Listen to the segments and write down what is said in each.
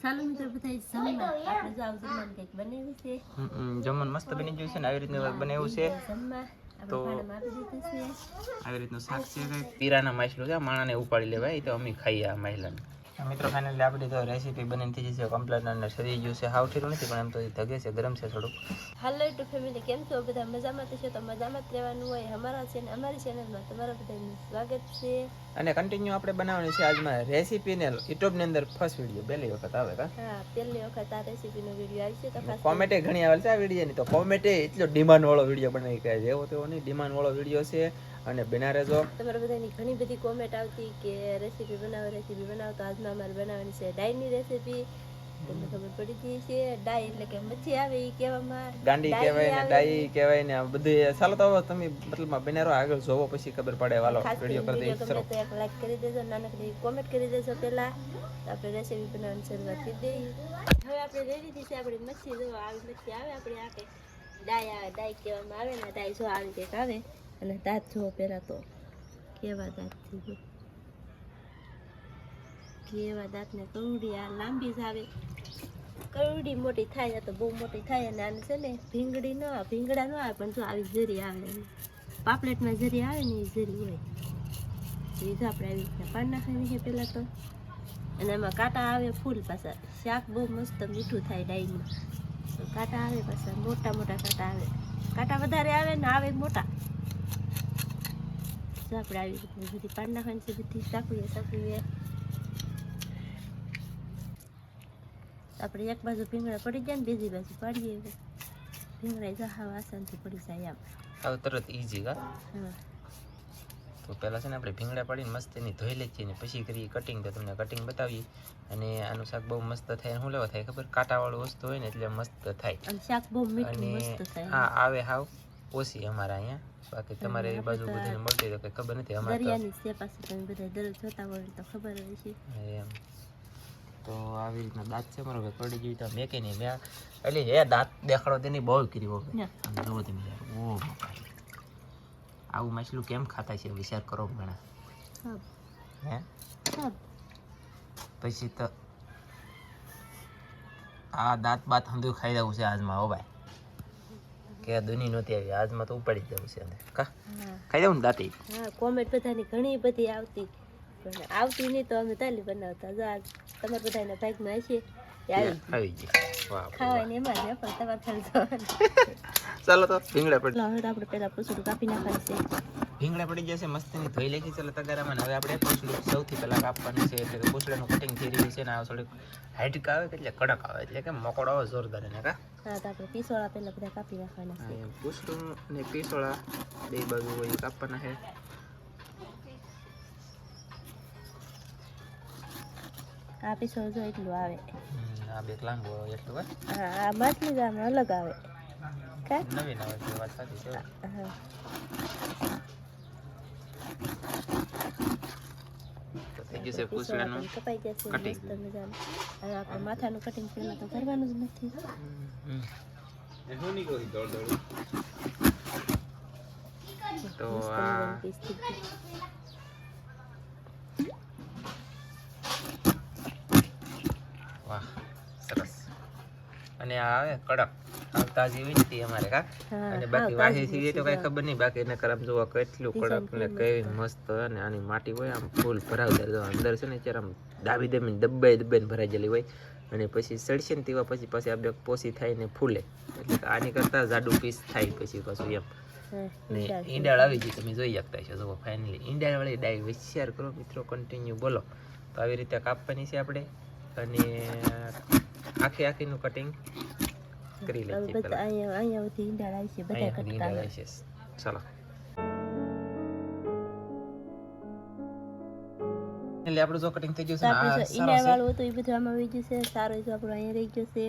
ચાલો મિત્રો બધા જમવા આપણે જાવ જમવાનું કંઈક બનાવ્યું છે જમવાનું મસ્ત બની ગયું છે ને આવી રીતનું બનાવ્યું છે જમવા તો આપી દીધું છે આવી રીતનું શાક છે પીરાના માછલું છે માણાને ઉપાડી લેવાય એ તો અમે ખાઈએ આ માછલાને મિત્રો ફાઇનલી આપણી તો રેસીપી બની થઈ જશે કમ્પ્લીટ અને સરી ગયું છે હાવ ઠીરું નથી પણ એમ તો ધગે છે ગરમ છે થોડુંક હાલો ટુ ફેમિલી કેમ છો બધા મજામાં થશે તો મજામાં જ રહેવાનું હોય અમારી ચેનલમાં તમારા બધાનું સ્વાગત છે અને કન્ટિન્યુ આપણે બનાવવાની છે આજમાં રેસીપી ને યુટ્યુબ ની અંદર ફર્સ્ટ વિડીયો પહેલી વખત આવે કા હા પહેલી વખત આ રેસીપીનો વિડીયો આવશે તો ખાસ કોમેન્ટ ઘણી આવે છે આ વિડીયો ની તો કોમેન્ટ એટલો ડિમાન્ડ વાળો વિડીયો બનાવી કહે જેવો તેવો નહીં ડિમાન્ડ વાળો વિડીયો છે અને બના રહેજો તમારા બધાની ઘણી બધી કોમેન્ટ આવતી કે રેસીપી બનાવો તો આજમાં અમારે બનાવવાની છે ડાયની રેસીપી તમને ખબર પડી ગઈ છે ડાય એટલે કે મચ્છી આવે એ કહેવામાં ગાંડી કહેવાય ને ડાઈ કહેવાય ને આ બધું ચાલો તો હવે તમે મતલબ બનારો આગળ જોવો પછી ખબર પડે વાલો વિડીયો કરી દઈએ ચલો તો એક લાઈક કરી દેજો નાનકડી કોમેન્ટ કરી દેજો પહેલા તો આપણે રેસીપી બનાવવાની શરૂઆત કરી દઈએ હવે આપણે રેડી થઈ છે આપણી મચ્છી જો આવી મચ્છી આવે આપણે આ કે ડાય આવે ડાય કહેવામાં આવે ને ડાય જો આવી કંઈક આવે અને દાંત જુઓ પહેલાં તો કેવા દાંત થઈ ગયો કેવા દાંતને કરોડી આ લાંબી જ આવે કરોડી મોટી થાય તો બહુ મોટી થાય અને આને છે ને ભીંગડા ન આવે પણ જો આવી જરી આવે પાપલેટમાં જરી આવે ને એ જરી હોય એ જો આપણે આવી રીતના પાન નાખવાની છે પહેલાં તો અને એમાં કાંટા આવે ફૂલ પાછા શાક બહુ મસ્ત મીઠું થાય ડાઈમાં કાંટા આવે પાછા મોટા મોટા કાંટા આવે કાંટા વધારે આવે ને આવે મોટા જો આપણે આવી રીતના બધી પાન નાખવાની છે બધી સાકવીએ આપણે એક બાજુ ભીંગડા પડી જાય ને બીજી બાજુ પાડીએ ભીંગડા જહાવ આસાનથી પડી જાય હવે તરત ઈઝી કા હા તો પહેલાં છે ને આપણે ભીંગડા પાડીને મસ્ત એની ધોઈ લઈએ ને પછી કરીએ કટિંગ તો તમને કટિંગ બતાવીએ અને આનું શાક બહુ મસ્ત થાય શું લેવા થાય ખબર કાંટાવાળું વસ્તુ હોય ને એટલે મસ્ત થાય અને શાક બહુ મીઠું અને મસ્ત થાય હા આવે હાવ ઓછી અમારા અહીંયા બાકી તમારે એ બાજુ બધાને મળતી તો કંઈ ખબર નથી અમારે દરિયાની છે પાસે તમે બધા દરરોજ જોતા હોય તો ખબર હોય છે એમ તો આવી રીતના દાંત છે મારો પડી ગયું તો મેં કે નહીં મેં એટલે હે દાંત દેખાડો તેની બહુ કરી હોય આમ જુઓ તમે ઓ આવું માછલું કેમ ખાતા છે વિચાર કરો ઘણા હે પછી તો આ દાંત બાત હંધું ખાઈ દેવું છે આજમાં હો ભાઈ કે દુની નહોતી આવી આજમાં તો ઉપાડી જ દેવું છે કા ખાઈ દેવું ને દાંતી હા કોમેન્ટ બધાની ઘણી બધી આવતી પણ આવતી નહીં તો અમે તાલી બનાવતા જો આજ તમારા બધાના ભાગમાં હશે આવી ગઈ વાહ ખાવાની એમાં ને પણ તમારે ખાલી જવાનું ચાલો તો ભીંગડા પડી હવે તો આપણે પહેલા પૂછડું કાપી નાખવાનું છે ભીંગડા પડી જશે મસ્તીની ધોઈ લેખી ચાલો તગારામાં હવે આપણે પૂછડું સૌથી પહેલાં કાપવાનું છે એટલે કે પૂછડાનું કટિંગ થઈ રહ્યું છે ને આ થોડીક હાઈટ આવે એટલે કડક આવે એટલે કે મકોડો આવે જોરદાર એને કા હા તો આપણે પીસોળા પહેલા બધા કાપી નાખવાના છે પૂછડું ને પીસોળા બે બાજુ હોય કાપવાના છે આ પીસોળું જો એટલું આવે આ બે લાંબો એટલું હોય હા આ માછલી જ આમાં અલગ આવે કા નવીન આવે છે વાત સાચી છે હા તો થઈ જશે પૂછડાનું કપાઈ જશે મસ્ત મજાનું હવે આપણે માથાનું કટિંગ પહેલા તો કરવાનું જ નથી તો આ વાહ સરસ અને આ આવે કડક તાજી વીંટી અમારે કા અને બાકી વાહી થી તો કઈ ખબર નહીં બાકી એને કરમ જોવા કેટલું કડક ને કેવી મસ્ત અને આની માટી હોય આમ ફૂલ ભરાવદાર જો અંદર છે ને ત્યારે આમ દાબી દબીને દબાઈને ભરાઈ ગયેલી હોય અને પછી સડશે ને તેવા પછી પાછી આપણે પોસી થાય ને ફૂલે એટલે આની કરતા જાડું પીસ થાય પછી પાછું એમ ને ઈંડાળ આવી ગઈ તમે જોઈ શકતા છો જો ફાઇનલી ઈંડાળ વાળી ડાઈ વિચાર કરો મિત્રો કન્ટિન્યુ બોલો તો આવી રીતે કાપવાની છે આપણે અને આખીનું કટિંગ કરી લઈએ બધા અહીંયા સુધી ઈંડાળ આવી છે બધા કટકા ચાલો એટલે આપણું જો કટિંગ થઈ ગયું છે આ ઈંડાળ વાળું હતું એ બધું આમાં આવી ગયું છે સારો જો આપણું અહીંયા રહી ગયો છે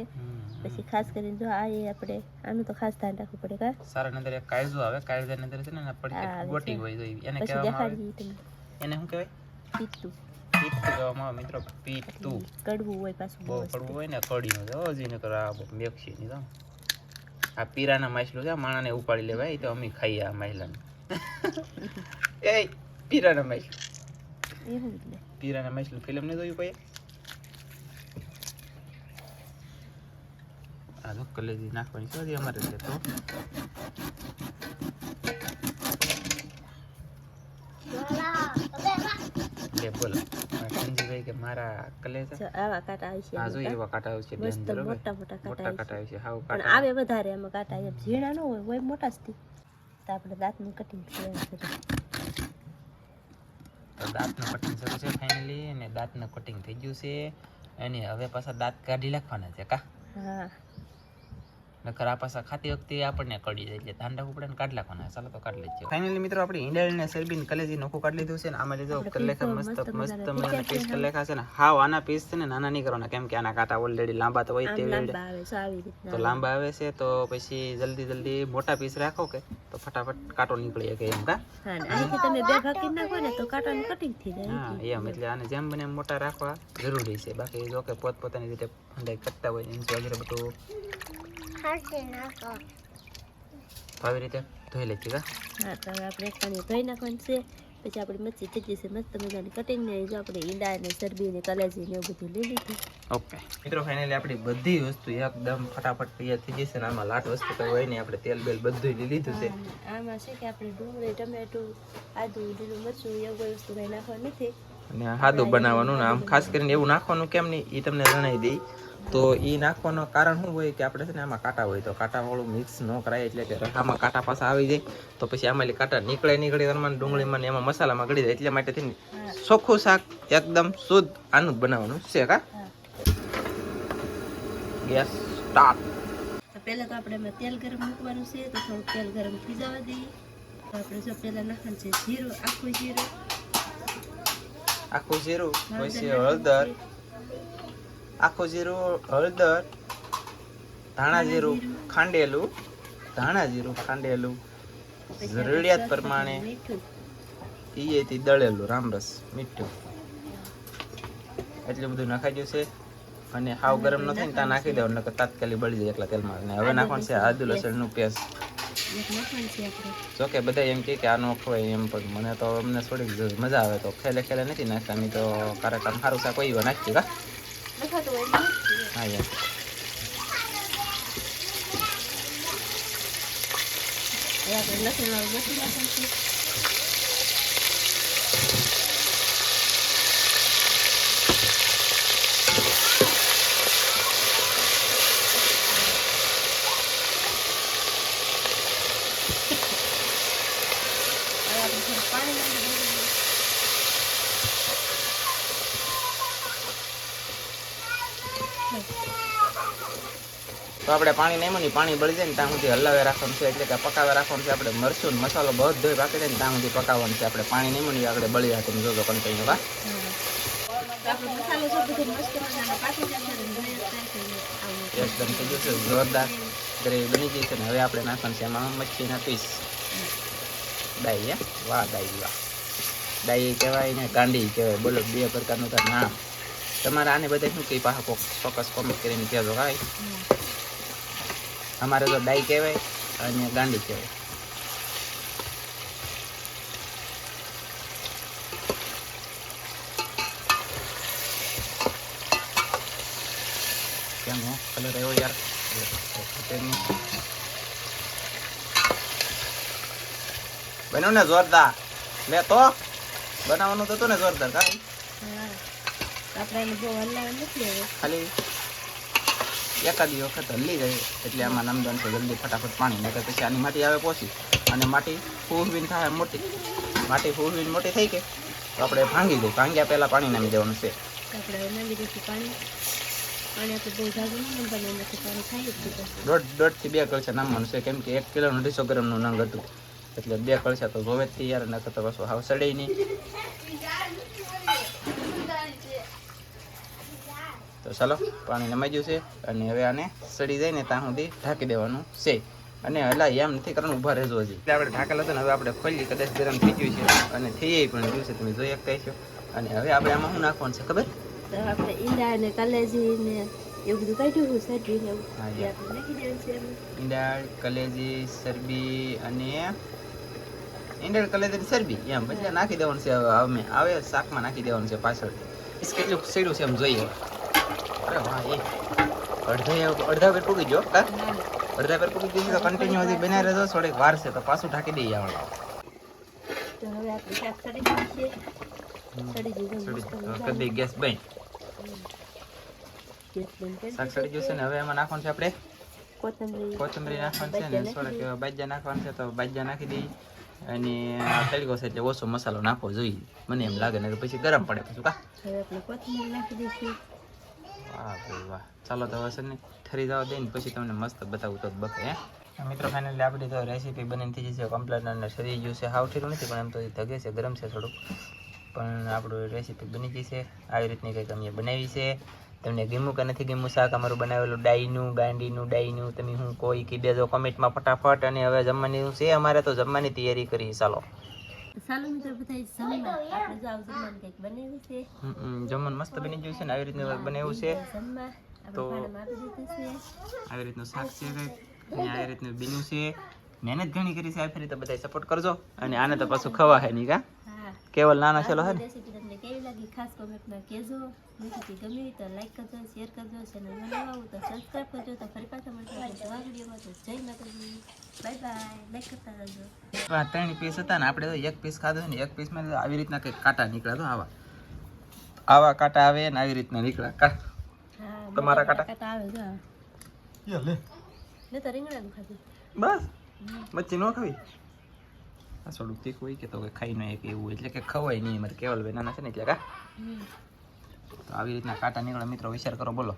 પછી ખાસ કરીને જો આ આપણે આનું તો ખાસ ધ્યાન રાખવું પડે કા સારા અંદર એક કાળજો આવે કાળજાની અંદર છે ને પડી ગોટી હોય તો એને કહેવામાં આવે એને શું કહેવાય પીતું પીતું કહેવામાં આવે મિત્રો પીતું કડવું હોય પાછું બહુ કડવું હોય ને કડીનું જો જીને કરો આ મેક્ષી ની તો આ પીરાના માછલું છે માણાને ઉપાડી લેવાય તો અમે ખાઈએ આ માછલાને એ પીરાના માછલું એવું એટલે પીરાના માછલું ફિલ્મ ને જોયું કોઈ આ જો કલેજી નાખવાની છે અમારે છે તો લે બોલો સંજીભાઈ કે મારા કલેજા જો આવા કાંટા આવે છે આ જો એવા કાંટા આવે છે મસ્ત ડેન્જર મોટા મોટા મોટા કાંટા કાંટા આવે છે હાવ પણ કાંટા આવે વધારે એમાં કાંટા એમ ઝીણા ન હોય મોટા જ થી તો આપણે દાંતનું કટિંગ કરવાનું છે તો દાંતનું કટિંગ શરૂ છે ફાઇનલી અને દાંતનું કટિંગ થઈ ગયું છે અને હવે પાછા દાંત કાઢી નાખવાના છે કા હા નકર આ પાછા ખાતી વખતે આપણને કડી જાય એટલે ધાંડા ઉપડે ને કાઢ નાખવાના ચાલો તો કાઢ લેજો ફાઇનલી મિત્રો આપણે ઈંડાળ ને સરબીન કલેજી નોખું કાઢી લીધું છે ને આમાં લીધો કલેખા મસ્ત મને પીસ કલેખા છે ને હાવ આના પીસ છે ને નાના નહીં કરવાના કેમ કે આના કાંટા ઓલરેડી લાંબા તો હોય તેવી લાંબા આવે છે આવી રીતના તો લાંબા આવે છે તો પછી જલ્દી મોટા પીસ રાખો કે તો ફટાફટ કાંટો નીકળી શકે એમ કા હા ને અહીંથી તમે બે ભાગ કરી નાખો ને તો કાંટાનું કટિંગ થઈ જાય હા એમ એટલે આને જેમ બને એમ મોટા રાખવા જરૂરી છે બાકી જો કે પોતપોતાની રીતે ફંડાઈ કરતા હોય એમ વગેરે બધું આવી રીતે ધોઈ લેતી કા હા તો હવે આપણે એક પાણી ધોઈ નાખવાનું છે પછી આપણી મચ્છી થઈ જશે મસ્ત મજાની કટિંગ ને જો આપણે ઈંડા ને ચરબી ને કલેજી ને એવું બધું લઈ લીધું ઓકે મિત્રો ફાઇનલી આપણી બધી વસ્તુ એકદમ ફટાફટ તૈયાર થઈ જશે ને આમાં લાટ વસ્તુ કઈ હોય નહીં આપણે તેલ બેલ બધું લઈ લીધું છે આમાં છે કે આપણે ડુંગળી ટમેટું આદુ લીલું મરચું એવું કોઈ વસ્તુ કઈ નાખવાનું નથી અને સાદું બનાવવાનું ને આમ ખાસ કરીને એવું નાખવાનું કેમ નહીં એ તમને જણાવી દઈ તો એ નાખવાનું કારણ શું હોય કે આપણે છે ને આમાં કાંટા હોય તો કાંટાવાળું મિક્સ ન કરાય એટલે કે રખામાં કાંટા પાછા આવી જાય તો પછી આમાં કાંટા નીકળે તમારે ડુંગળીમાં ને એમાં મસાલામાં ગળી જાય એટલે માટે થઈને ચોખ્ખું શાક એકદમ શુદ્ધ આનું જ બનાવવાનું છે કા ગેસ સ્ટાર્ટ તો પહેલા તો આપણે એમાં તેલ ગરમ મૂકવાનું છે તો થોડું તેલ ગરમ થઈ જવા દઈએ તો આપણે જો પહેલા નાખવાનું છે જીરું આખું જીરું પછી હળદર આખું જીરું હળદર ધાણા જીરું ખાંડેલું જરૂરિયાત પ્રમાણે થી દળેલું રામરસ મીઠું એટલું બધું નાખાઈ ગયું છે અને હાવ ગરમ ન થાય ને ત્યાં નાખી દેવાનું નકર તાત્કાલિક બળી જાય એકલા તેલમાં અને હવે નાખવાનું છે આદુ લસણનું પેસ્ટ જોકે બધા એમ કે આ ન ખવાય એમ પણ મને તો અમને થોડીક મજા આવે તો ખેલે નથી નાખતા અમે તો કારક આમ સારું શાક હોય નાખીએ કા હા યાર તો આપણે પાણી નહીં મની પાણી બળી જાય ને ત્યાં સુધી હલાવે રાખવાનું છે એટલે કે પકાવે રાખવાનું છે આપણે મરચું ને મસાલો બધો પાકી જાય ને ત્યાં સુધી પકાવવાનું છે આપણે પાણી નહીં મની આપણે બળી જાય તમે જોજો કન્ટિન્યુ કા એકદમ થઈ ગયું છે જોરદાર ગ્રેવી બની ગઈ છે ને હવે આપણે નાખવાનું છે એમાં મચ્છીના પીસ ડાઈ વાહ ડાઈ કહેવાય ને ગાંડી કહેવાય બોલો બે પ્રકારનું તાર નામ તમારે આને બધા શું કહી પાછા ચોક્કસ કોમેન્ટ કરીને કહેજો કાંઈ અમારે તો ડાઈ કહેવાય અને ગાંડી કહેવાય કેમ હો કલર આવ્યો યાર બન્યું ને જોરદાર લે તો બનાવવાનું તો હતું ને જોરદાર કાંઈ ખાલી એકાદી વખત હલી જાય એટલે આમાં નમદન છે જલ્દી ફટાફટ પાણી નકર પછી આની માટી આવે પોસી અને માટી ફૂહવીને થાય મોટી માટી ફૂહવીને મોટી થઈ કે તો આપણે ભાંગી દઈએ ભાંગ્યા પહેલાં પાણી નામી દેવાનું છે દોઢથી 2 કળશા નામવાનું છે કેમ કે 1 કિલો 250 ગ્રામનું નંગ હતું એટલે 2 કળશા તો જોવે જ તૈયાર નકર તો પાછું હાવ સડે નહીં તો ચાલો પાણી નમાઈ ગયું છે અને હવે આને સડી જાય ને ત્યાં સુધી ઢાંકી દેવાનું છે અને હલા એમ નથી કરવાનું ઊભા રહેજો હજી એટલે આપણે ઢાકેલા હતા ને હવે આપણે ખોલી કદાચ ગરમ થઈ ગયું છે અને થઈ પણ ગયું છે તમે જોઈ શકતા છો અને હવે આપણે આમાં શું નાખવાનું છે ખબર આપણે ઈંડા ને કલેજી ને એવું બધું કાઢ્યું સરબી ને ઈંડા કલેજી સરબી અને ઈંડા કલેજી સરબી એમ પછી નાખી દેવાનું છે હવે આવે શાકમાં નાખી દેવાનું છે પાછળ કેટલું સીડું છે એમ જોઈએ અરે વાહ એ અડધા પેટ પૂકી ગયો કા અડધા પેટ પૂકી ગયું તો કન્ટિન્યુ હજી બનાવી રહેજો થોડીક વાર છે તો પાછું ઢાંકી દઈએ આપણે તો હવે આપણે શાક સડી ગયું છે સડી ગયું કરી દઈએ ગેસ બંધ ગેસ બંધ કરી શાક સડી ગયું છે ને હવે એમાં નાખવાનું છે આપણે કોથમરી નાખવાનું છે ને થોડાક બાજ્યા નાખવાનું છે તો બાજ્યા નાખી દઈએ અને તળીકો છે એટલે ઓછો મસાલો નાખવો જોઈએ મને એમ લાગે ને પછી ગરમ પડે પછી કા હવે આપણે કોથમરી નાખી દઈશું વાહ ભાઈ વાહ ચાલો તો હવે છે ને ઠરી જવા દે ને પછી તમને મસ્ત બતાવું તો બકે હે મિત્રો ફાઇનલી આપણી તો રેસીપી બનીને થઈ જશે કમ્પ્લીટ અને ઠરી ગયું છે હાવ ઠીરું નથી પણ એમ તો ધગે છે ગરમ છે થોડુંક પણ આપણું રેસીપી બની ગઈ છે આવી રીતની કંઈક અમે બનાવી છે તમને ગમ્યું કે નથી ગમ્યું શાક અમારું બનાવેલું ડાઈનું ડાઈનું તમે હું કોઈ કી દેજો કમેન્ટમાં ફટાફટ અને હવે જમવાની છે અમારે તો જમવાની તૈયારી કરી ચાલો મિત્રો બધા જમવા આપણે જો આવું જમવાનું કંઈક બનાવ્યું છે જમવાનું મસ્ત બની ગયું છે ને આવી રીતનું બનાવ્યું છે જમવા તો આપણે આપી દીધું છે આવી રીતનું શાક છે કંઈક અને આવી રીતનું બન્યું છે મહેનત ઘણી કરી છે આ ફરી તો બધા સપોર્ટ કરજો અને આને તો પાછું ખવા હે નહીં કા હા કેવલ નાનો છેલો હે ને રેસીપી તમને કેવી લાગી ખાસ કોમેન્ટમાં કહેજો રેસીપી ગમી હોય તો લાઈક કરજો શેર કરજો ચેનલમાં નવા આવું તો સબસ્ક્રાઈબ કરજો તો ફરી પાછા મળશે નવા વિડીયોમાં તો જય માતાજી બાય બાય લાઈક કરતા રહેજો આ 3 પીસ હતા ને આપણે તો એક પીસ ખાધો ને એક પીસમાં આવી રીતના કંઈક કાંટા નીકળ્યા તો આવા કાંટા આવે ને આવી રીતના નીકળ્યા કા હા તમારા કાંટા આવે જો લે તો રીંગણાનું ખાધું બસ મચ્છી ન ખાવી આ થોડુંક તીખું હોય કે તો ખાઈ ન એક એવું એટલે કે ખવાય નહીં મારે કેવલ ભાઈ નાના છે ને એટલે કા તો આવી રીતના કાંટા નીકળે મિત્રો વિચાર કરો બોલો